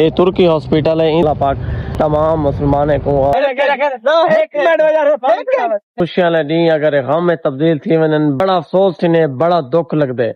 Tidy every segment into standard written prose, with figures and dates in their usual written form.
یہ ترکی ہاسپٹل ہے اللہ پاک تمام مسلمان کو خوشیاں دی اگر غم میں تبدیل تھی ونن بڑا افسوس تھی بڑا دکھ لگ دے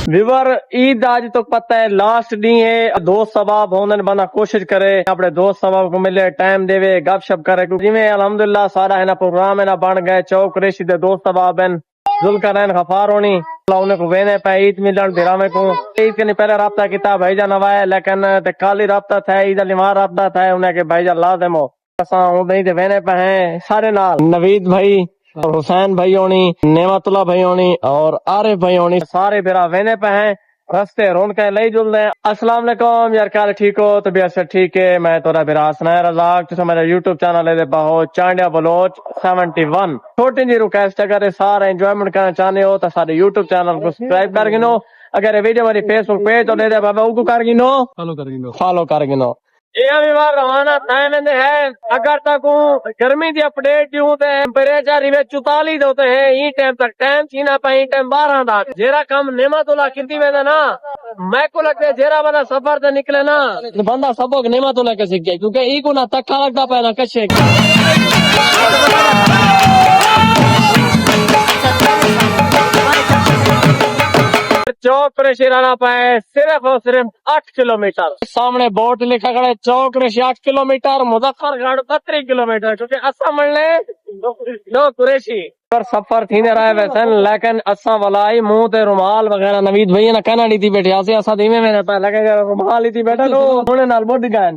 ویور عید آج تو پتہ ہے لاسٹ دی ہے دوست سباب ہوندن بندہ کوشش کرے اپنے دوست سباب کو ملے ٹائم دے وے گپ شپ کرے جی میں الحمدللہ سارا ہے نا پروگرام ہے نا بن گئے چوک ریشی دے دوست سباب ہیں ذوالقرنین غفار ہونی انہیں کو وینے پہ عید ملن دراوے کو عید کے پہلے رابطہ کیتا بھائی جان نوائے لیکن کالی رابطہ تھا عید علیمار رابطہ تھا انہیں کہ بھائی جان لازم ہو اساں نہیں تے وینے پہ ہیں سارے نال نوید بھائی اور حسین بھائی ہونی نعمت اللہ بھائی ہونی اور عارف بھائی ہونی سارے بھرا وینے پہ ہیں رستے رون کے لئی جل دیں السلام علیکم یار کیا ٹھیک ہو طبیعت سے ٹھیک ہے میں تھوڑا بھرا حسنین رزاق تو میرا یوٹیوب چینل ہے بہو چانڈیا بلوچ 71 چھوٹی جی ریکویسٹ اگر سارا انجوائمنٹ کرنا چاہتے ہو تو سارے یوٹیوب چینل کو سبسکرائب کر گنو اگر ویڈیو میری فیس بک پیج تو لے دے بابا کو کر گنو فالو کر گنو یہ ابھی بار روانہ ٹائم ہے اگر تک گرمی دی اپڈیٹ دیوں تے ٹیمپریچر میں 44 ہوتے ہیں یہ ٹائم تک ٹائم چینا پہ ٹائم 12 تک جیرا کم نعمت اللہ کیتی میں نا میں کو لگتا ہے جیرا بندہ سفر تے نکلے نا بندہ سبق نعمت اللہ کے سیکھ جائے کیونکہ ای کو نہ تکا لگتا پہ نہ کچھ چوک ریشی رہنا پائے صرف اور صرف 8 کلومیٹر سامنے بورڈ لکھا گیا چوک ریشی 8 کلومیٹر مظفر گڑھ 32 کلومیٹر کیونکہ اسا ملنے دو قریشی پر سفر تھی نہ رہے ویسے لیکن اسا ولائی منہ تے رومال وغیرہ نوید بھائی نے کہنا نہیں تھی بیٹھے اسی اسا دیویں میں پہ لگے گا رومال ہی تھی بیٹھا تو انہوں نال بڈ گئے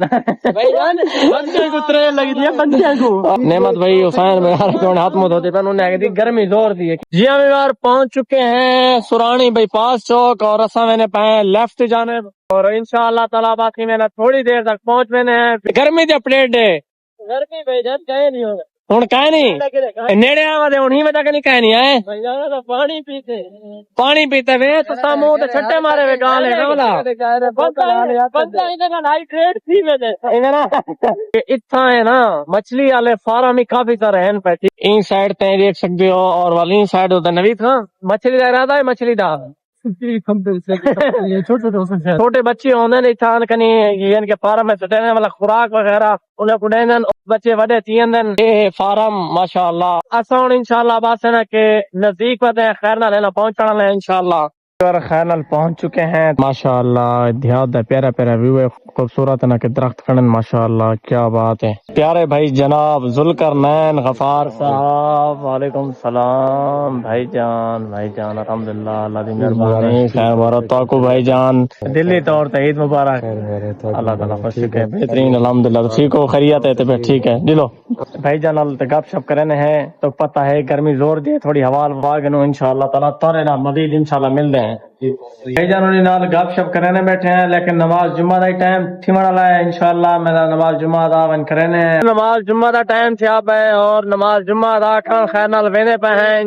بھائی جان بندے کو ترے لگ دی بندے کو نعمت بھائی حسین میں ہر کون ہاتھ منہ دھوتے پن انہوں نے کہا گرمی زور دی ہے جی ہم یار پہنچ چکے ہیں سرانی بائی پاس چوک اور اسا میں نے پہ لیفٹ جانب اور انشاءاللہ تعالی باقی میں نے تھوڑی دیر تک پہنچ میں نے گرمی دی اپڈیٹ ہے گرمی بھائی جان کہیں نہیں ہوگا ہوں کہ نہیں نیڑے آدھے ہوں ہی میں تک نہیں کہ نہیں آئے پانی پیتے وے تو منہ تے چھٹے مارے وے گال ہے اتنا ہے نا مچھلی والے فارم ہی کافی طرح ہیں پہ ان سائڈ تے دیکھ سکتے ہو اور والی سائڈ ہوتا نوید ہاں مچھلی کا ارادہ ہے مچھلی دا چھوٹے بچے ہوندے نے اتھان کنی یعنی کہ فارم میں سٹے والا خوراک وغیرہ انہیں کو دین بچے وڈے تھین دن یہ فارم ماشاءاللہ اسا ہن انشاءاللہ بس ہے نا کہ نزدیک وتے خیر نال لینا پہنچنا ہے انشاءاللہ خیر نال پہنچ چکے ہیں ماشاءاللہ دیہات دا پیارا پیارا ویو ہے خوبصورت نا کہ درخت کھڑن ماشاءاللہ کیا بات ہے پیارے بھائی جناب ذوالقرنین غفار صاحب وعلیکم السلام بھائی جان الحمدللہ اللہ دی مہربانی خیر بارات تو کو بھائی جان دلی طور تے عید مبارک اللہ تعالیٰ خوش ہے بہترین الحمدللہ ٹھیک ہو خیریت ہے تو ٹھیک ہے دلو بھائی جان ال گپ شپ کرنے ہیں تو پتہ ہے گرمی زور دی تھوڑی ہوا واگنو انشاءاللہ تعالیٰ تورے نا مزید انشاءاللہ ملتے ہیں بھائی جان نال گپ شپ کرنے بیٹھے ہیں لیکن نماز جمعہ دا ٹائم تھمن والا ہے انشاءاللہ میرا نماز جمعہ دا ون کرنے نماز جمعہ دا ٹائم تھیا پہ اور نماز جمعہ دا کھان خیر نال وینے پہ ہیں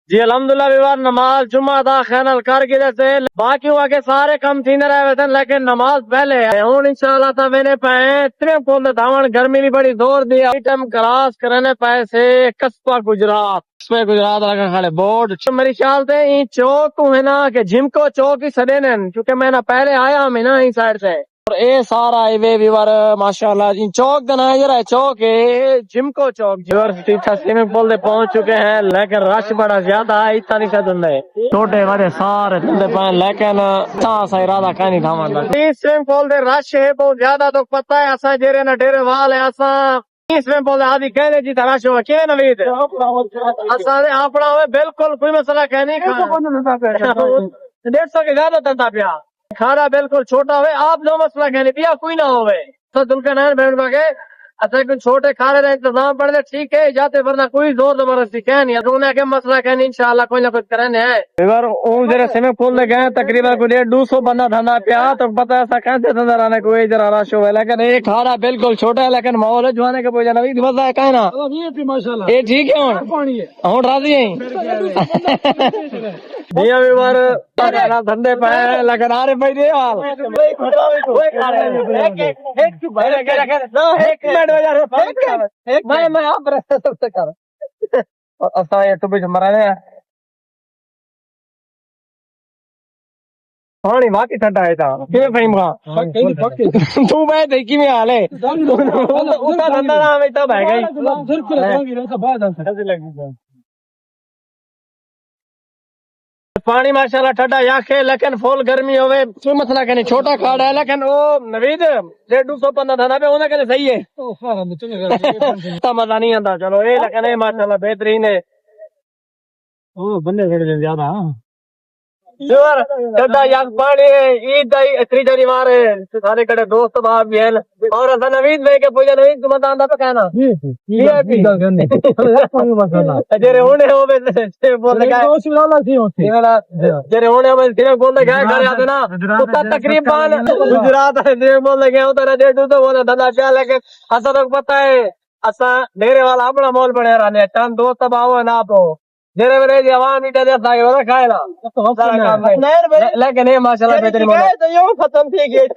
جی الحمدللہ بیوار نماز جمعہ دا خیال کر کے سے باقی ہوا کے سارے کم تھی نہ رہے ویسے لیکن نماز پہلے ہے ہوں انشاءاللہ تا وینے پائے ترے پول دھاون گرمی بھی بڑی زور دی آئٹم کراس کرنے پائے سے قصبہ گجرات لگا کھڑے بورڈ میری خیال تے این چوک ہے نا کہ جھمکو چوک ہی سدے نن کیونکہ میں نا پہلے آیا ہوں نا این سائڈ سے اور اے سارا ای وے ویور ماشاءاللہ چوک دا نا ہے چوک ہے جھمکو چوک یونیورسٹی تھا سوئمنگ پول دے پہنچ چکے ہیں لیکن رش بڑا زیادہ ہے اتنا نہیں کر دندے چھوٹے بڑے سارے دندے پائیں لیکن تا سا ارادہ کہیں نہیں تھا ماندا سوئمنگ پول دے رش ہے بہت زیادہ تو پتہ ہے اسا جیرے نا ڈیرے وال ہے اسا سوئمنگ پول آدھی کہنے جی تراش ہوا کیا نوید اسا اپنا ہوئے بالکل کوئی مسئلہ کہنے 150 کے زیادہ تنتا پیا کھانا بالکل چھوٹا ہوئے آپ دو مسئلہ کہنے پیا کوئی نہ ہوئے تو دل کا نین بیٹھ باگے اچھا کچھ چھوٹے کھانے کا انتظام پڑ دے ٹھیک ہے جاتے ورنہ کوئی زور زبردستی کہنی ہے انہیں کہ مسئلہ کہنی انشاءاللہ کوئی نہ کچھ کرنے ہے اگر اون جرے سوئمنگ پول میں گئے تقریبا کوئی 150 بندہ دھندا پیا تو پتہ ایسا کیسے نظر آنے کوئی ذرا رش ہوئے لیکن ایک کھانا بالکل چھوٹا ہے لیکن ماحول ہے جوانے کے پوجا نوید مزہ ہے کہنا یہ ٹھیک ہے ہوں راضی ہیں جی ابھی بار دھندے پہ لیکن آرے بھائی دے حال میں آپ رہتا سب سے کر اور اسا یہ تو بھی مرانے پانی واقعی ٹھنڈا ہے تھا کیویں فہم گا تو میں تے کیویں حال ہے اتا دندا نہ میں تب ہے گئی پانی ماشاءاللہ ٹھنڈا یخ ہے لیکن فل گرمی ہوے کوئی مسئلہ کہ نہیں چھوٹا کھاڑا ہے لیکن وہ نوید 150 تھا نا پہ انہاں کہ صحیح ہے تا مزہ نہیں آندا چلو اے لیکن اے ماشاءاللہ بہترین ہے او بندے تھوڑے زیادہ سور ٹھنڈا یخ پانی عید دا اتری جاری مار سارے کڑے دوست باپ بھی ہیں اور اسا نوید بھائی کے پوچھا نوید تم آندا پہ کہنا جڑے ہونے ہو میں بول گیا جڑے ہونے ہو میں بول گیا گھر آتے نا تو تقریبا گجرات دے بول گیا ادھر دے تو وہ دندا چا لیکن اسا تو پتہ ہے اسا ڈیرے والا اپنا مول بنے رہنے چند دوست باو نا پو جڑے میرے جوان نہیں دے سا وہ کھائے نا لیکن یہ ماشاءاللہ بہترین تو یوں ختم تھی گئی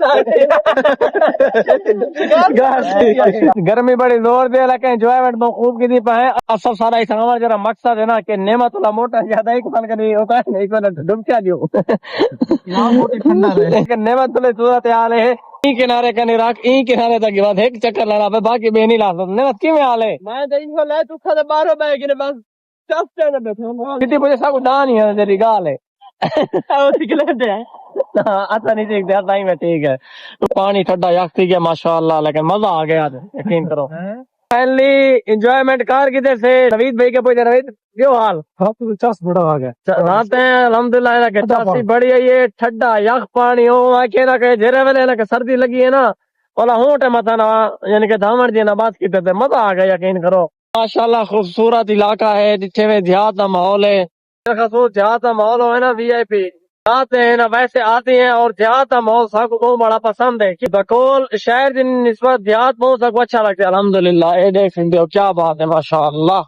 گرمی بڑی زور دے لیکن انجوائمنٹ تو خوب کی دی پائے اصل سارا اس ہمارا جرا مقصد ہے نا کہ نعمت اللہ موٹا زیادہ ایک بن کے نہیں ہوتا ہے ایک بن ڈبکیا دیو لیکن نعمت اللہ صورت حال ہے این کنارے کا نہیں راک این کنارے تک بعد ایک چکر لڑا پہ باقی بے نہیں لا سکتا نعمت کی میں حال ہے میں تو ان کو لے چکا تھا 12 بے گنے بس کتنی بجے سا کو ڈان ہی ہے تیری گال ہے اچھا نہیں دیکھتے ٹائم ہے ٹھیک ہے پانی ٹھنڈا یخ تھی گیا ماشاءاللہ لیکن مزہ آ گیا یقین کرو فائنلی انجوائمنٹ کار کدھر سے نوید بھائی کے پوچھے نوید کیوں حال چاس بڑا آ گیا رات ہیں الحمدللہ کہ چاسی بڑی ہے یہ ٹھنڈا یخ پانی ہو کہ نہ کہ جھیرے ویلے نہ کہ سردی لگی ہے نا بولا ہوں ٹے متا نا یعنی کہ دھامڑ دی نا بات کیتے تھے مزہ آ گیا یقین کرو ماشاءاللہ خوبصورت علاقہ ہے جتھے میں دیہات کا ماحول ہے خصوص دیہات کا ماحول ہے نا وی آئی پی آتے ہیں نا ویسے آتے ہیں اور دیہات کا ماحول سب کو بہت بڑا پسند ہے کہ بقول شہر کی نسبت دیہات بہت سب کو اچھا لگتا ہے الحمدللہ یہ دیکھ سکتے ہو کیا بات ہے ماشاءاللہ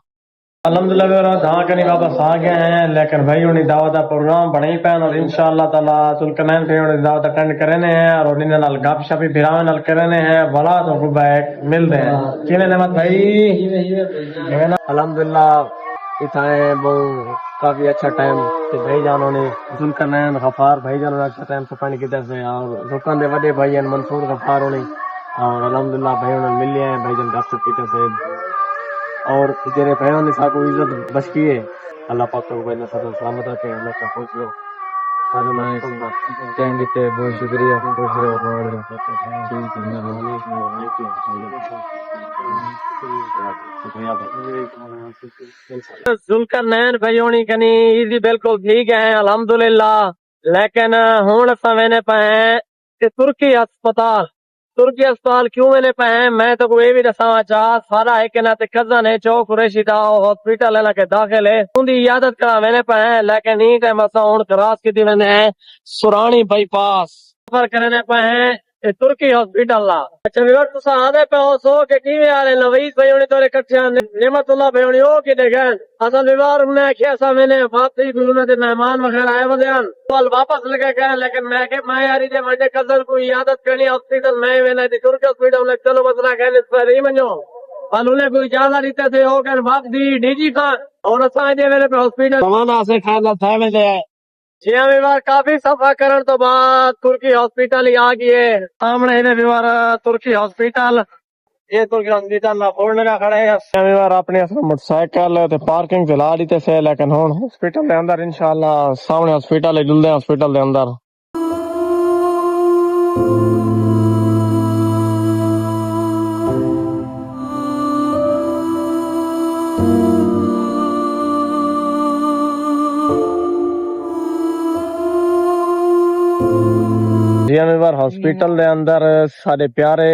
الحمدللہ میرا جہاں کنی واپس آ گئے ہیں لیکن بھائی انہیں دعوت کا پروگرام بڑھائی پہن اور انشاءاللہ تعالیٰ ذوالقرنین پہ انہیں دعوت اٹینڈ کرنے ہیں اور انہیں نال گپ شپ بھراویں نال کرنے ہیں بڑا تو خوب ملتے ہیں کیویں نعمت بھائی الحمدللہ اتائیں بہت کافی اچھا ٹائم بھائی جانوں نے ذوالقرنین غفار بھائی جانوں نے اچھا ٹائم سپینڈ کیا سے اور دکان دے بڑے بھائی ہیں منصور غفار ہونے اور الحمدللہ بھائی انہوں نے ملے ہیں بھائی جان گپ شپ کیا سے اور تیرے بھائیوں نے ساکو عزت بچ کی ہے اللہ پاک کو بھائی نے سلامت رکھے اللہ کا خوش ہو بہت شکریہ ذوالقرنین بھائیونی کنی ایزی بالکل ٹھیک ہے الحمدللہ لیکن ہوں اساں وینے پے کہ ترکی ہسپتال کیوں وینے پے میں تو کوئی بھی دساں چاہ سارا ہے کہ نہ تے کزن ہے چوک قریشی دا ہاسپٹل ہے نا کہ داخل ہے ان دی عیادت کرا وینے پے لیکن این ٹائم اساں ہن کراس کیتی وینے ہیں سرانی بائی پاس سفر کرنے پے ہیں ترکی ہاسپٹل لا اچھا ویور تسا آدھے پہ ہو سو کہ کیویں آلے نوید بھائی ہونی تورے کٹھے نعمت اللہ بھائی ہونی او کتے گئے اصل ویور نے کیا سا میں نے واپسی گلونے دے مہمان وغیرہ آئے ودیان کل واپس لگے گئے لیکن میں کہ میں یاری دے مجھے کزن کو عیادت کرنی ہاسپٹل میں وینے دی ترکی ہاسپٹل نے چلو مسئلہ کہنے اس پر ہی منجو اور انہیں کوئی اجازت دیتے تھے ہو کر واپسی ڈی جی خان اور اساں دے ویلے پہ ہاسپٹل سوانا سے خیر تھا میں دے جی ہاں ویوار کافی صفحہ کرن تو بعد ترکی ہاسپٹل ہی آ گئی ہے سامنے ہے ویوار ترکی ہاسپٹل یہ ترکی ہاسپٹل نہ پورنے کا کھڑے ہیں ویوار اپنے موٹر سائیکل تے پارکنگ تے لا دیتے سے لیکن ہن ہاسپٹل دے اندر انشاءاللہ سامنے ہاسپٹل ہے جلدے ہاسپٹل دے اندر جی ہمیں ہاسپٹل دے اندر سارے پیارے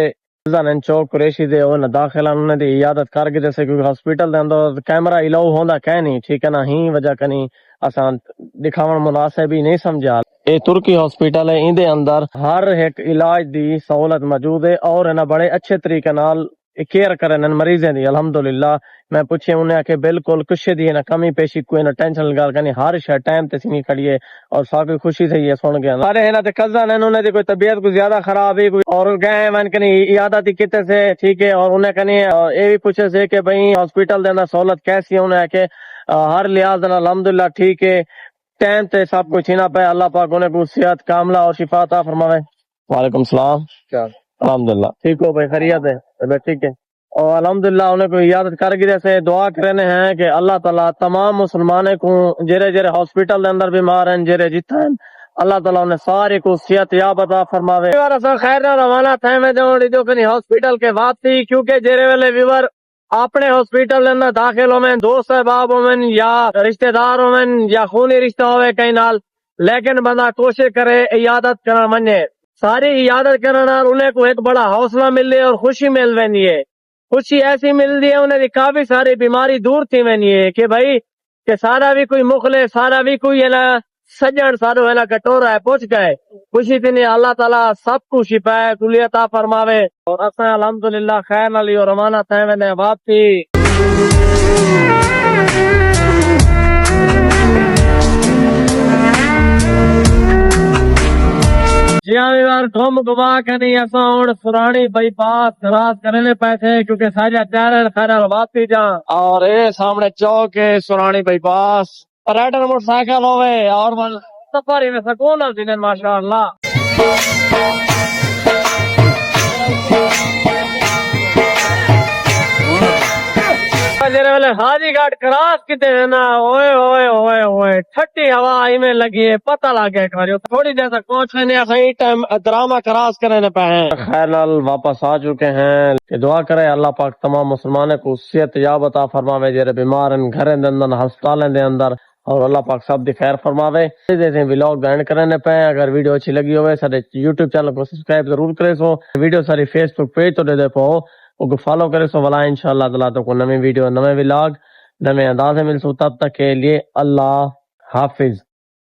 زنن چوک قریشی دے او نہ داخل انہوں نے عیادت کر کے جیسے کیونکہ ہاسپٹل دے اندر کیمرہ الاؤ ہوندا کہ نہیں ٹھیک ہے نا ہی وجہ کنی آسان دکھاون مناسب ہی نہیں سمجھا اے ترکی ہاسپٹل ہے ان دے اندر ہر ایک علاج دی سہولت موجود ہے اور انہاں بڑے اچھے طریقے نال کیئر کرن مریضاں دی الحمدللہ میں پوچھے انہیں کہ بالکل کچھ دی نہ کمی پیشی کوئی نہ ٹینشن گال کرنی ہر شے ٹائم تے سنی کھڑیے اور ساکی خوشی سے یہ سن گیا سارے ہیں نا تے کزن ہیں انہوں نے کوئی طبیعت کوئی زیادہ خراب ہے کوئی اور گئے من کنی عیادت کتے سے ٹھیک ہے اور انہیں کنی یہ بھی پوچھے سے کہ بھئی ہاسپٹل دے اندر سہولت کیسی ہے انہیں کہ ہر لحاظ الحمدللہ ٹھیک ہے ٹائم تے سب کچھ ہی نہ پہ اللہ پاک انہیں کو صحت کاملہ اور شفا عطا فرماوے. وعلیکم السلام. الحمدللہ ٹھیک ہو بھائی؟ خیریت ہے؟ طبیعت ٹھیک ہے؟ اور الحمدللہ انہیں کو عیادت کر گرے سے دعا کرنے ہیں کہ اللہ تعالیٰ تمام مسلمانے کو جرے جرے ہاسپٹل دے اندر بیمار ہیں جرے جتھا ہیں اللہ تعالیٰ انہیں سارے کو صحت یاب عطا فرماوے. خیر نہ روانہ تھے میں جو کنی ہاسپٹل کے واپسی کیونکہ جرے والے ویور اپنے ہاسپٹل اندر داخل ہوئے دوست احباب ہوئے یا رشتہ دار ہوئے یا خونی رشتہ ہوئے کئی نال لیکن بندہ کوشش کرے عیادت کرنا منے. ساری عیادت کرنے نال انہیں کو ایک بڑا حوصلہ مل اور خوشی مل وینی ہے. خوشی ایسی ملتی ہے انہیں کافی ساری بیماری دور تھی وینی ہے کہ بھائی کہ سارا بھی کوئی مخلص سارا بھی کوئی ہے نا سجن سارو ہے نا کٹورا ہے پہنچ گئے. خوشی تھی اللہ تعالیٰ سب کو شفا کلی عطا فرماوے. اور اساں الحمدللہ خیر نالی اور روانہ تھے میں واپسی. جی ہاں ویوار گھوم گھما کے نہیں ایسا ہوں سرانی بائی پاس کراس کرنے پے تھے کیونکہ سارے ٹائر خیر واپسی جا اور اے سامنے چوک ہے سرانی bypass rider motorcycle ہوئے اور سفر میں سکون دن ماشاء اللہ. حاجی گاٹ کراس کتے نا ہوئے ہوئے ہوئے ہوئے ٹھٹی ہوا آئی میں لگی ہے پتہ لگ گیا تھوڑی دیر تک پہنچنے نے صحیح ٹائم ڈرامہ کراس کرنے پہ ہیں. خیر نال واپس آ چکے ہیں کہ دعا کرے اللہ پاک تمام مسلمانوں کو صحت یاب عطا فرماوے جڑے بیمار ہیں گھریں دے اندر ہسپتالیں دے اندر اور اللہ پاک سب دی خیر فرماوے. جیسے ولاگ اینڈ کرنے پہ اگر ویڈیو اچھی لگی ہوئے سارے یوٹیوب چینل کو سبسکرائب ضرور کرے سو. ویڈیو ساری فیس بک پیج تو دے پو وہ فالو کرے سو بلا انشاءاللہ تعالیٰ تو کو نئی ویڈیو نئے ولاگ نئے انداز میں مل سو. تب تک کے لیے اللہ حافظ.